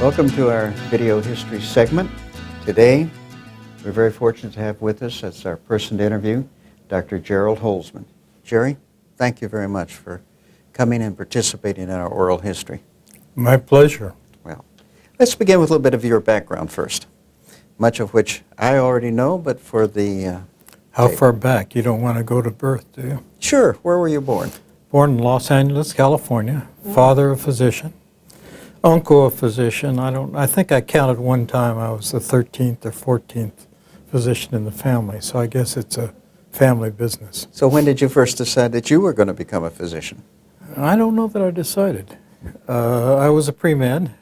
Welcome to our video history segment. Today, we're very fortunate to have with us as our person to interview, Dr. Gerald Holzman. Jerry, thank you very much for coming and participating in our oral history. My pleasure. Well, let's begin with a little bit of your background first, much of which I already know, but for the... How far back? You don't want to go to birth, do you? Sure. Where were you born? Born in Los Angeles, California. Father a physician. Uncle a physician. I think I counted one time I was the 13th or 14th physician in the family, so I guess it's a family business. So when did you first decide that you were going to become a physician? I don't know that I decided. I was a pre-med.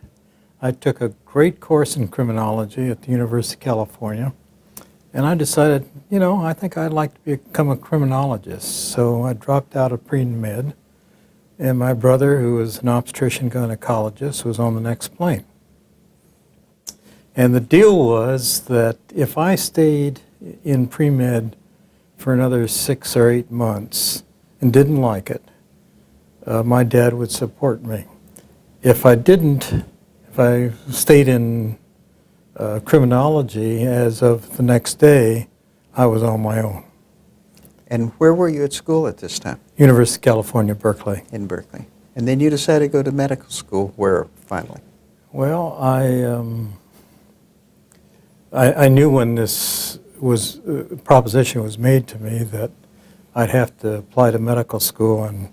I took a great course in criminology at the University of California, and I decided, you know, I think I'd like to become a criminologist. So I dropped out of pre-med, and my brother, who was an obstetrician gynecologist, was on the next plane. And the deal was that if I stayed in pre-med for another 6 or 8 months and didn't like it, my dad would support me. If I didn't, if I stayed in criminology, as of the next day, I was on my own. And where were you at school at this time? University of California, Berkeley. In Berkeley. And then you decided to go to medical school. Where, finally? Well, I knew when this proposition was made to me that I'd have to apply to medical school, and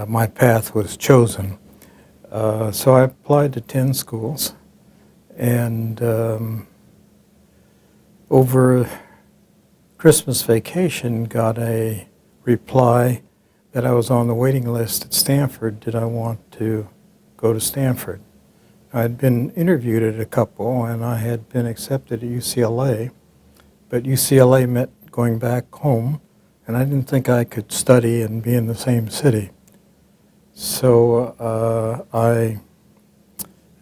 my path was chosen. So I applied to 10 schools, and over Christmas vacation got a reply that I was on the waiting list at Stanford. Did I want to go to Stanford? I'd been interviewed at a couple, and I had been accepted at UCLA, but UCLA meant going back home, and I didn't think I could study and be in the same city. So I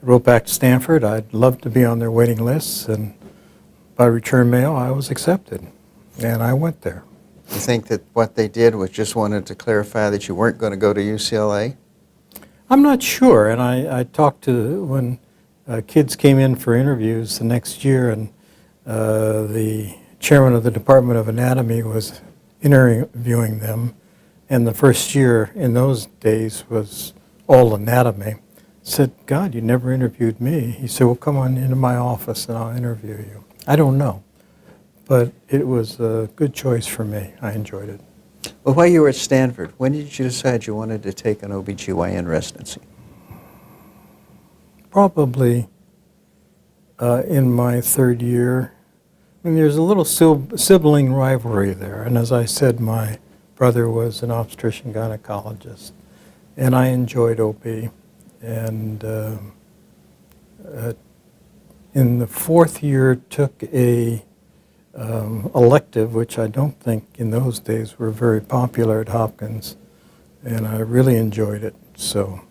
wrote back to Stanford. I'd love to be on their waiting lists, and by return mail, I was accepted, and I went there. You think that what they did was just wanted to clarify that you weren't going to go to UCLA? I'm not sure, and I talked to, when kids came in for interviews the next year, and the chairman of the Department of Anatomy was interviewing them, and the first year in those days was all anatomy. I said, God, you never interviewed me. He said, well, come on into my office and I'll interview you. I don't know, but it was a good choice for me. I enjoyed it. Well, while you were at Stanford, when did you decide you wanted to take an OBGYN residency? Probably in my third year. I mean, there's a little sibling rivalry there, and as I said, my brother was an obstetrician gynecologist, and I enjoyed OB. And in the fourth year, took a elective, which I don't think in those days were very popular at Hopkins, and I really enjoyed it. So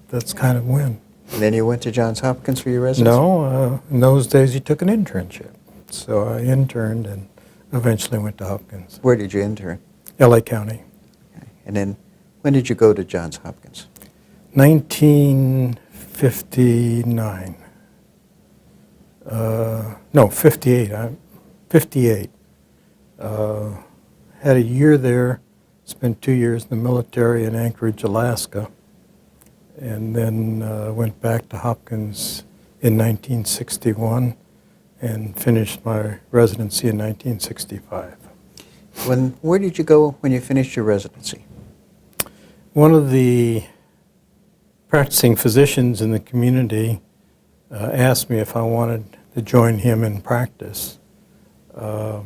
that's kind of when. And then you went to Johns Hopkins for your residency? No, in those days you took an internship. So I interned and eventually went to Hopkins. Where did you intern? LA County. Okay. And then when did you go to Johns Hopkins? 1959. No, 58. 58. Had a year there, spent 2 years in the military in Anchorage, Alaska, and then went back to Hopkins in 1961 and finished my residency in 1965. Where did you go when you finished your residency? One of the practicing physicians in the community asked me if I wanted to join him in practice. I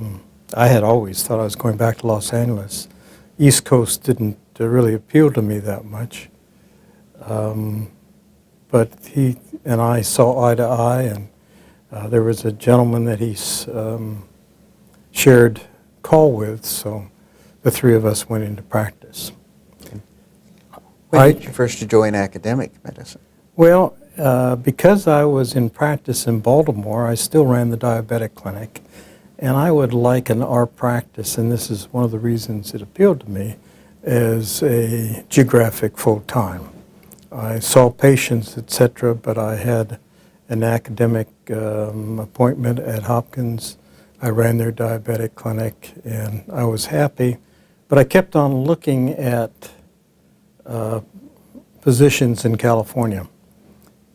had always thought I was going back to Los Angeles. East Coast didn't really appeal to me that much. But he and I saw eye to eye, and there was a gentleman that he shared call with, so the three of us went into practice. When did you first join academic medicine? Well, because I was in practice in Baltimore, I still ran the diabetic clinic, and I would liken our practice, and this is one of the reasons it appealed to me, as a geographic full-time. I saw patients, etc., but I had an academic appointment at Hopkins. I ran their diabetic clinic, and I was happy. But I kept on looking at positions in California.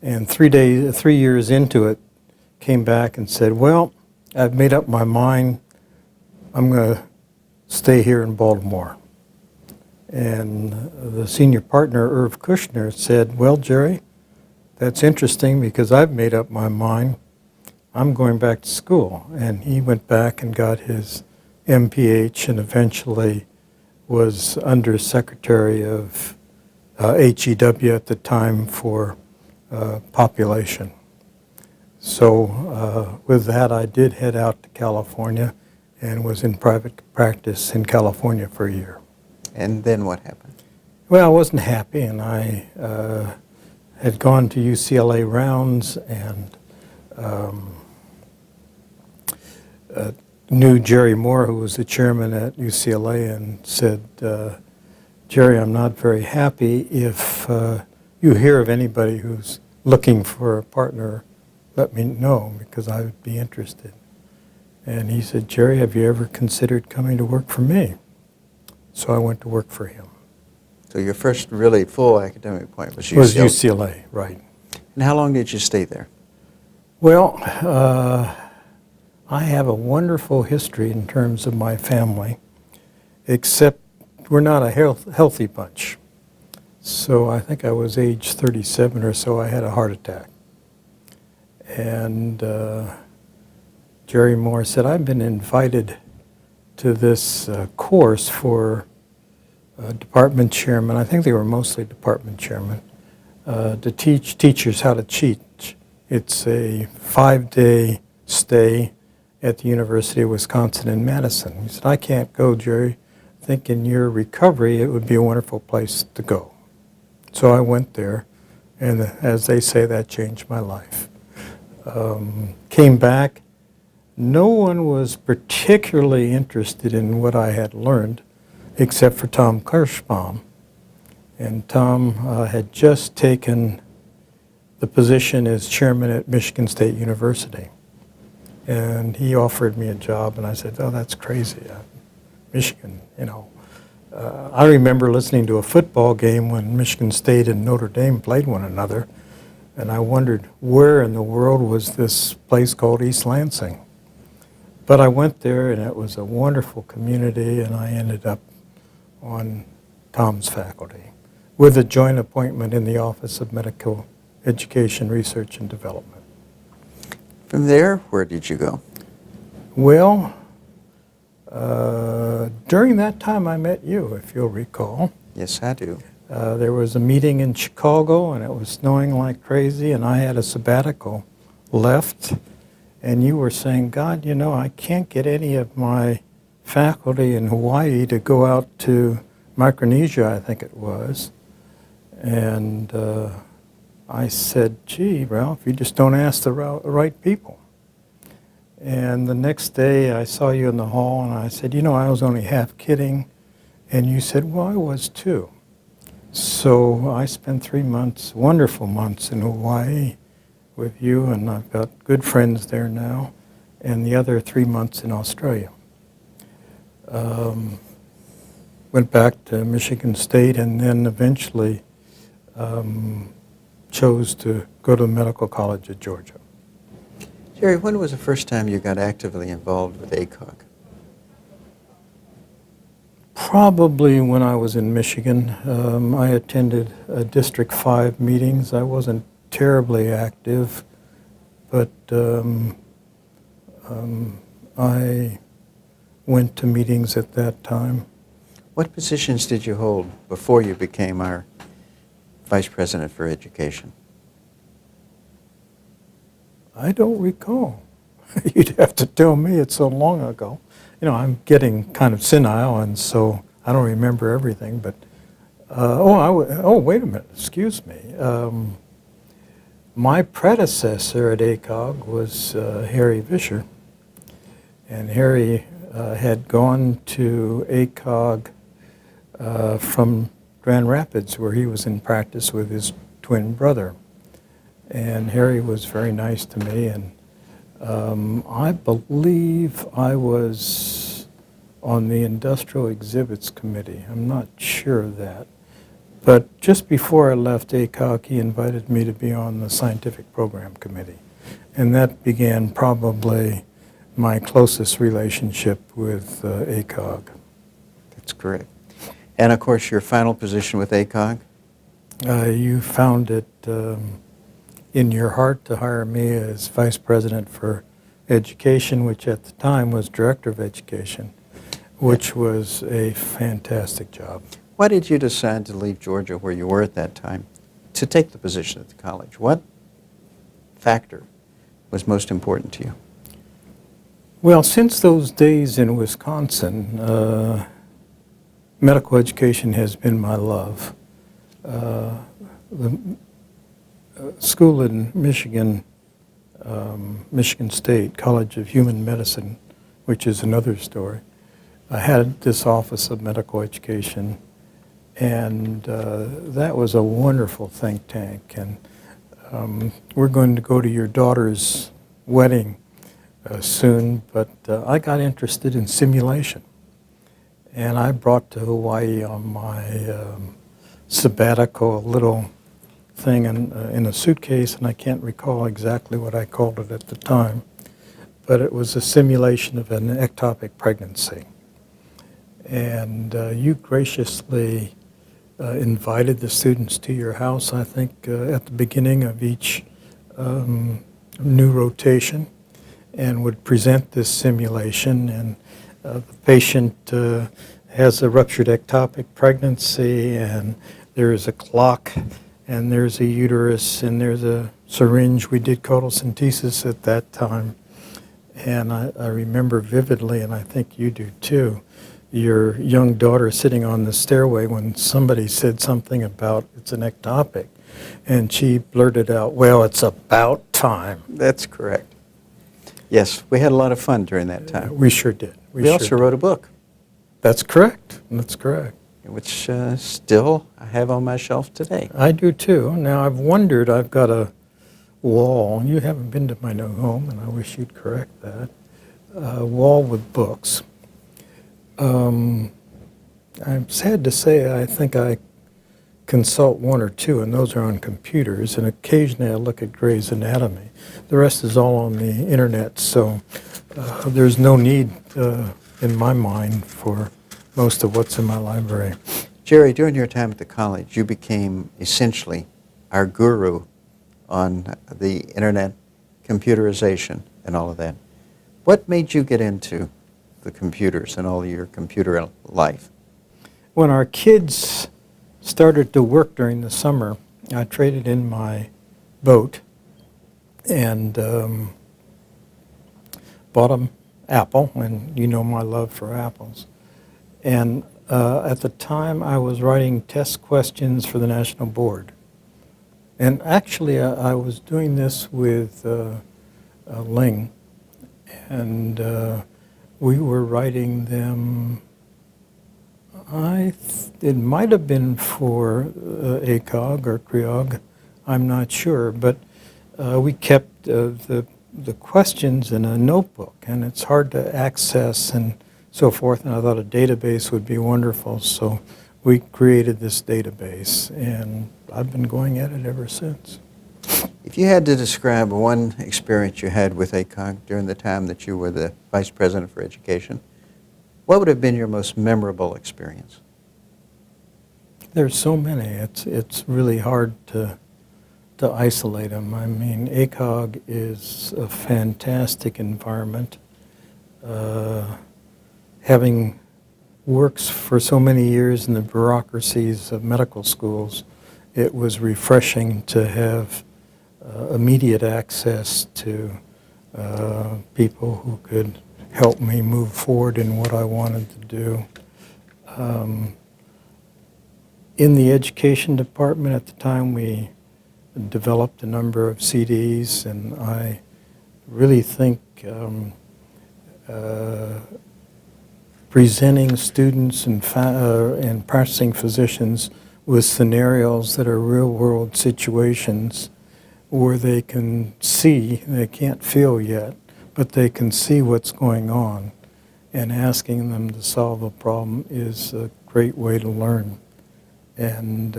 And 3 years into it, came back and said, well, I've made up my mind. I'm going to stay here in Baltimore. And the senior partner, Irv Kushner, said, well, Jerry, that's interesting because I've made up my mind. I'm going back to school. And he went back and got his MPH and eventually was under secretary of HEW at the time for population. So with that, I did head out to California and was in private practice in California for a year. And then what happened? Well, I wasn't happy, and I had gone to UCLA rounds and knew Jerry Moore, who was the chairman at UCLA, and said, Jerry, I'm not very happy. If you hear of anybody who's looking for a partner, let me know, because I would be interested. And he said, Jerry, have you ever considered coming to work for me? So I went to work for him. So your first really full academic appointment was UCLA? Was UCLA, right. And how long did you stay there? Well, I have a wonderful history in terms of my family, except we're not a healthy bunch. So I think I was age 37 or so, I had a heart attack. And Jerry Moore said, I've been invited to this course for department chairmen, I think they were mostly department chairmen, to teach teachers how to teach. It's a 5-day stay at the University of Wisconsin in Madison. He said, I can't go, Jerry. I think in your recovery it would be a wonderful place to go. So I went there, and as they say, that changed my life. Came back. No one was particularly interested in what I had learned, except for Tom Kirschbaum. And Tom had just taken the position as chairman at Michigan State University. And he offered me a job, and I said, oh, that's crazy. Michigan, you know. I remember listening to a football game when Michigan State and Notre Dame played one another, and I wondered where in the world was this place called East Lansing. But I went there, and it was a wonderful community, and I ended up on Tom's faculty with a joint appointment in the Office of Medical Education, Research, and Development. From there, where did you go? Well, during that time I met you, if you'll recall. Yes, I do. There was a meeting in Chicago, and it was snowing like crazy, and I had a sabbatical left, and you were saying, God, you know, I can't get any of my faculty in Hawaii to go out to Micronesia, I think it was. And I said, gee, Ralph, you just don't ask the right people. And the next day I saw you in the hall, and I said, you know, I was only half kidding. And you said, well, I was too. So I spent 3 months, wonderful months in Hawaii with you, and I've got good friends there now, and the other 3 months in Australia. Went back to Michigan State, and then eventually chose to go to the Medical College of Georgia. Jerry, when was the first time you got actively involved with ACOG? Probably when I was in Michigan. I attended District 5 meetings. I wasn't terribly active, but I went to meetings at that time. What positions did you hold before you became our Vice President for Education? I don't recall. You'd have to tell me, it's so long ago. You know, I'm getting kind of senile, and so I don't remember everything, but, wait a minute, excuse me. My predecessor at ACOG was Harry Vischer, and Harry had gone to ACOG from Grand Rapids, where he was in practice with his twin brother. And Harry was very nice to me, and I believe I was on the Industrial Exhibits Committee. I'm not sure of that. But just before I left ACOG, he invited me to be on the Scientific Program Committee. And that began probably my closest relationship with ACOG. That's correct. And of course, your final position with ACOG? You found it in your heart to hire me as Vice President for Education, which at the time was Director of Education, which was a fantastic job. Why did you decide to leave Georgia, where you were at that time, to take the position at the college? What factor was most important to you? Well, since those days in Wisconsin, medical education has been my love. The school in Michigan, Michigan State College of Human Medicine, which is another story, I had this Office of Medical Education, and that was a wonderful think tank. And we're going to go to your daughter's wedding soon, but I got interested in simulation. And I brought to Hawaii on my sabbatical a little thing in a suitcase, and I can't recall exactly what I called it at the time, but it was a simulation of an ectopic pregnancy. And you graciously invited the students to your house, I think, at the beginning of each new rotation, and would present this simulation. And the patient has a ruptured ectopic pregnancy, and there is a clock, and there's a uterus, and there's a syringe. We did cholecentesis at that time. And I remember vividly, and I think you do too, your young daughter sitting on the stairway when somebody said something about it's an ectopic, and she blurted out, "Well, it's about time." That's correct. Yes, we had a lot of fun during that time. We sure did. We also wrote a book. That's correct. That's correct. Which still I have on my shelf today. I do too. Now, I've wondered, I've got a wall. You haven't been to my new home, and I wish you'd correct that. A wall with books. I'm sad to say I think I consult one or two, and those are on computers, and occasionally I look at Gray's Anatomy. The rest is all on the internet, so there's no need in my mind for most of what's in my library. Jerry, during your time at the college, you became essentially our guru on the internet, computerization, and all of that. What made you get into the computers and all your computer life? When our kids started to work during the summer, I traded in my boat and bought an apple, and you know my love for apples. And at the time, I was writing test questions for the National Board. And actually, I was doing this with Ling, and we were writing them, it might have been for ACOG or CREOG, I'm not sure, but we kept the questions in a notebook, and it's hard to access and so forth, and I thought a database would be wonderful, so we created this database, and I've been going at it ever since. If you had to describe one experience you had with ACOG during the time that you were the Vice President for Education, what would have been your most memorable experience? There's so many. It's really hard to isolate them. I mean, ACOG is a fantastic environment. Having worked for so many years in the bureaucracies of medical schools, it was refreshing to have immediate access to people who could help me move forward in what I wanted to do. In the education department at the time, we developed a number of CDs, and I really think presenting students and practicing physicians with scenarios that are real-world situations where they can see, they can't feel yet, but they can see what's going on. And asking them to solve a problem is a great way to learn. And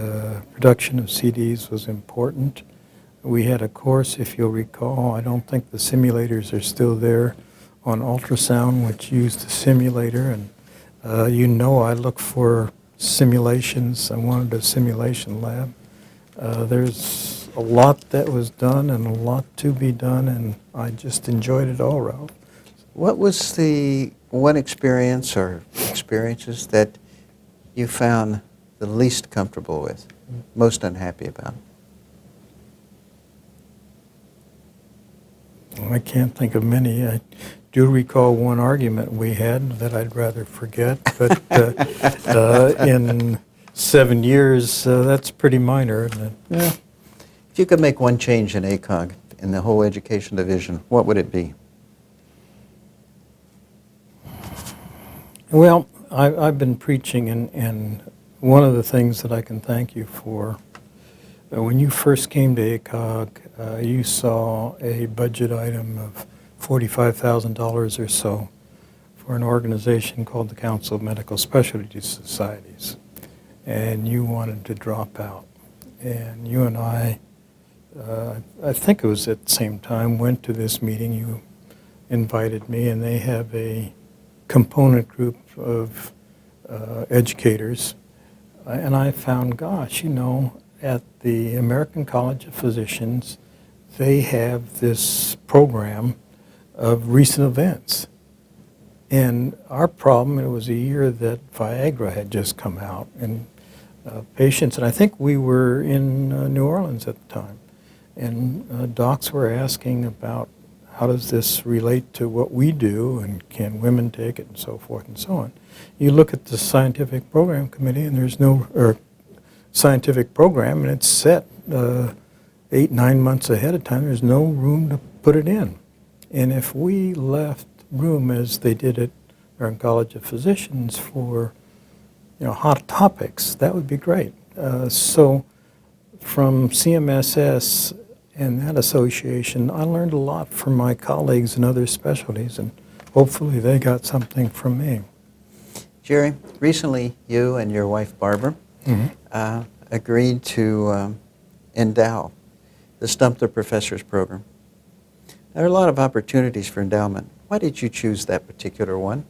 production of CDs was important. We had a course, if you'll recall, I don't think the simulators are still there, on ultrasound, which used a simulator. And you know I look for simulations. I wanted a simulation lab. There's a lot that was done and a lot to be done, and I just enjoyed it all, Ralph. What was the one experience or experiences that you found the least comfortable with, most unhappy about? I can't think of many. I do recall one argument we had that I'd rather forget, but in 7 years, that's pretty minor, isn't it? Yeah. If you could make one change in ACOG, in the whole education division, what would it be? Well, I've been preaching, and one of the things that I can thank you for, when you first came to ACOG, you saw a budget item of $45,000 or so for an organization called the Council of Medical Specialty Societies, and you wanted to drop out. And you and I think it was at the same time, went to this meeting. You invited me, and they have a component group of educators. And I found, gosh, you know, at the American College of Physicians, they have this program of recent events. And our problem, it was a year that Viagra had just come out, and patients, and I think we were in New Orleans at the time, and docs were asking about how does this relate to what we do, and can women take it, and so forth and so on. You look at the scientific program committee, and there's no, or scientific program, and it's set 8-9 months ahead of time. There's no room to put it in. And if we left room, as they did at American College of Physicians, for hot topics, that would be great. So from CMSS and that association, I learned a lot from my colleagues in other specialties, and hopefully they got something from me. Jerry, recently you and your wife Barbara agreed to endow the Stump the Professors program. There are a lot of opportunities for endowment. Why did you choose that particular one?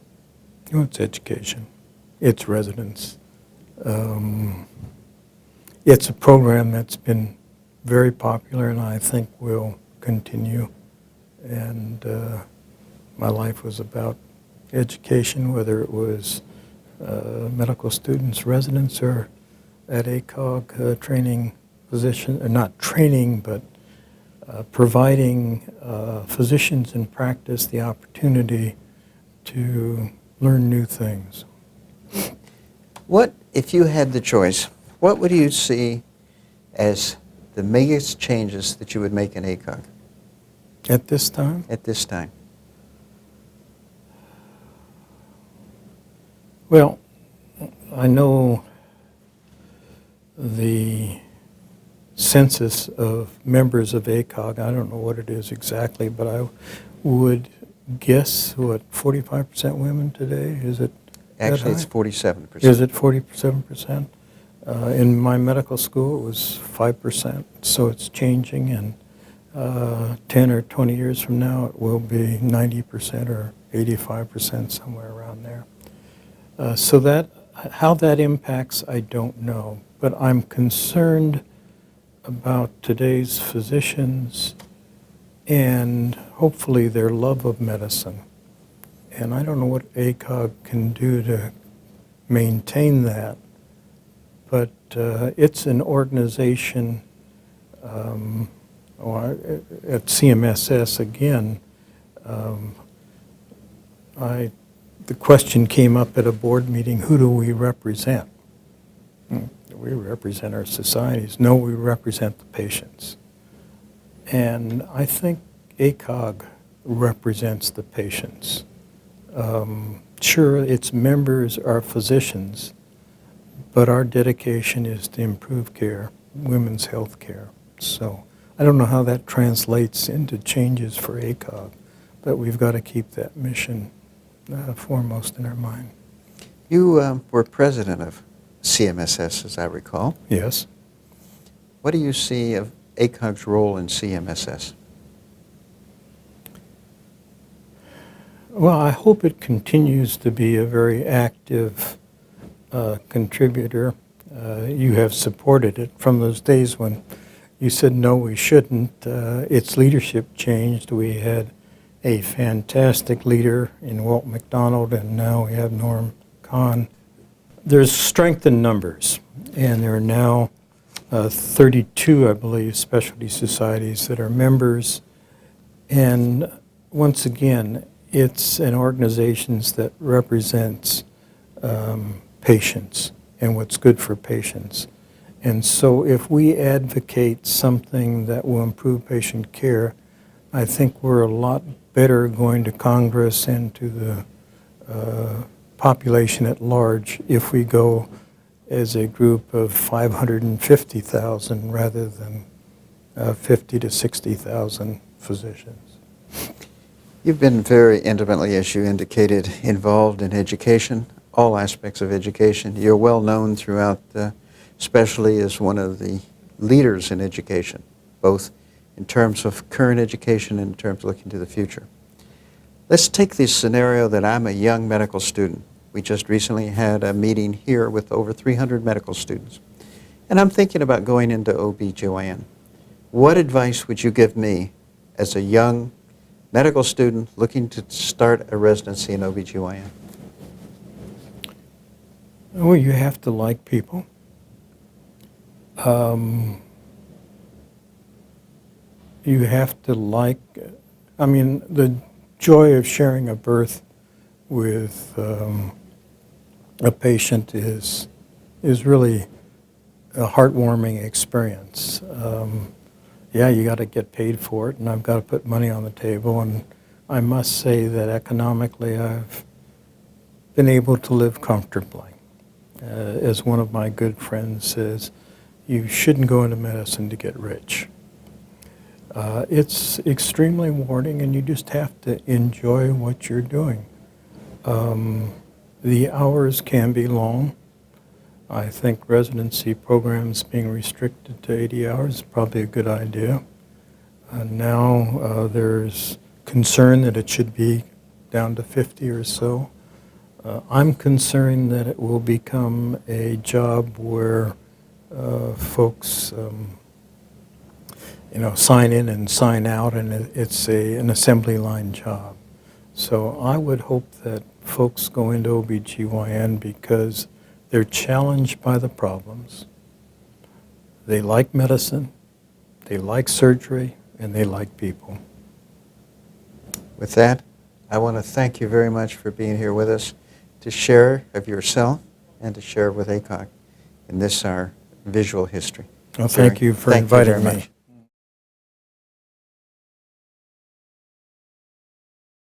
It's education. It's residence. It's a program that's been very popular, and I think will continue. And my life was about education, whether it was medical students, residents, or at ACOG training physician, or not training, but providing physicians in practice the opportunity to learn new things. What, if you had the choice, what would you see as the biggest changes that you would make in ACOG? At this time? At this time. Well, I know the census of members of ACOG, I don't know what it is exactly, but I would guess, what, 45% women today? Is it Actually, it's 47%. Is it 47%? In my medical school, it was 5%, so it's changing, and 10 or 20 years from now, it will be 90% or 85%, somewhere around there. So that, how that impacts, I don't know, but I'm concerned about today's physicians and hopefully their love of medicine. And I don't know what ACOG can do to maintain that, but it's an organization, at CMSS again, the question came up at a board meeting, who do we represent? We represent our societies. No, we represent the patients. And I think ACOG represents the patients. Sure, its members are physicians, but our dedication is to improve care, women's health care. So I don't know how that translates into changes for ACOG, but we've got to keep that mission foremost in our mind. You were president of CMSS, as I recall. Yes. What do you see of ACOG's role in CMSS? Well, I hope it continues to be a very active contributor. You have supported it from those days when you said, no, we shouldn't. Its leadership changed. We had a fantastic leader in Walt McDonald, and now we have Norm Kahn. There's strength in numbers, and there are now 32, I believe, specialty societies that are members. And once again, it's an organization that represents patients and what's good for patients. And so if we advocate something that will improve patient care, I think we're a lot better going to Congress and to the population at large if we go as a group of 550,000 rather than 50 to 60,000 physicians. You've been very intimately, as you indicated, involved in education, all aspects of education. You're well known throughout especially as one of the leaders in education, both in terms of current education and in terms of looking to the future. Let's take this scenario that I'm a young medical student. We just recently had a meeting here with over 300 medical students, and I'm thinking about going into OB/GYN. What advice would you give me as a young medical student looking to start a residency in OB/GYN? Well, you have to like people. You have to like, the joy of sharing a birth with a patient is really a heartwarming experience. Yeah, you got to get paid for it, and I've got to put money on the table, and I must say that economically I've been able to live comfortably. As one of my good friends says, you shouldn't go into medicine to get rich. It's extremely rewarding, and you just have to enjoy what you're doing. The hours can be long. I think residency programs being restricted to 80 hours is probably a good idea. Now there's concern that it should be down to 50 or so. I'm concerned that it will become a job where folks sign in and sign out, and it's an assembly line job. So I would hope that folks go into OB/GYN because they're challenged by the problems. They like medicine, they like surgery, and they like people. With that, I want to thank you very much for being here with us to share of yourself and to share with ACOG in this, our visual history. Well, thank you for inviting me.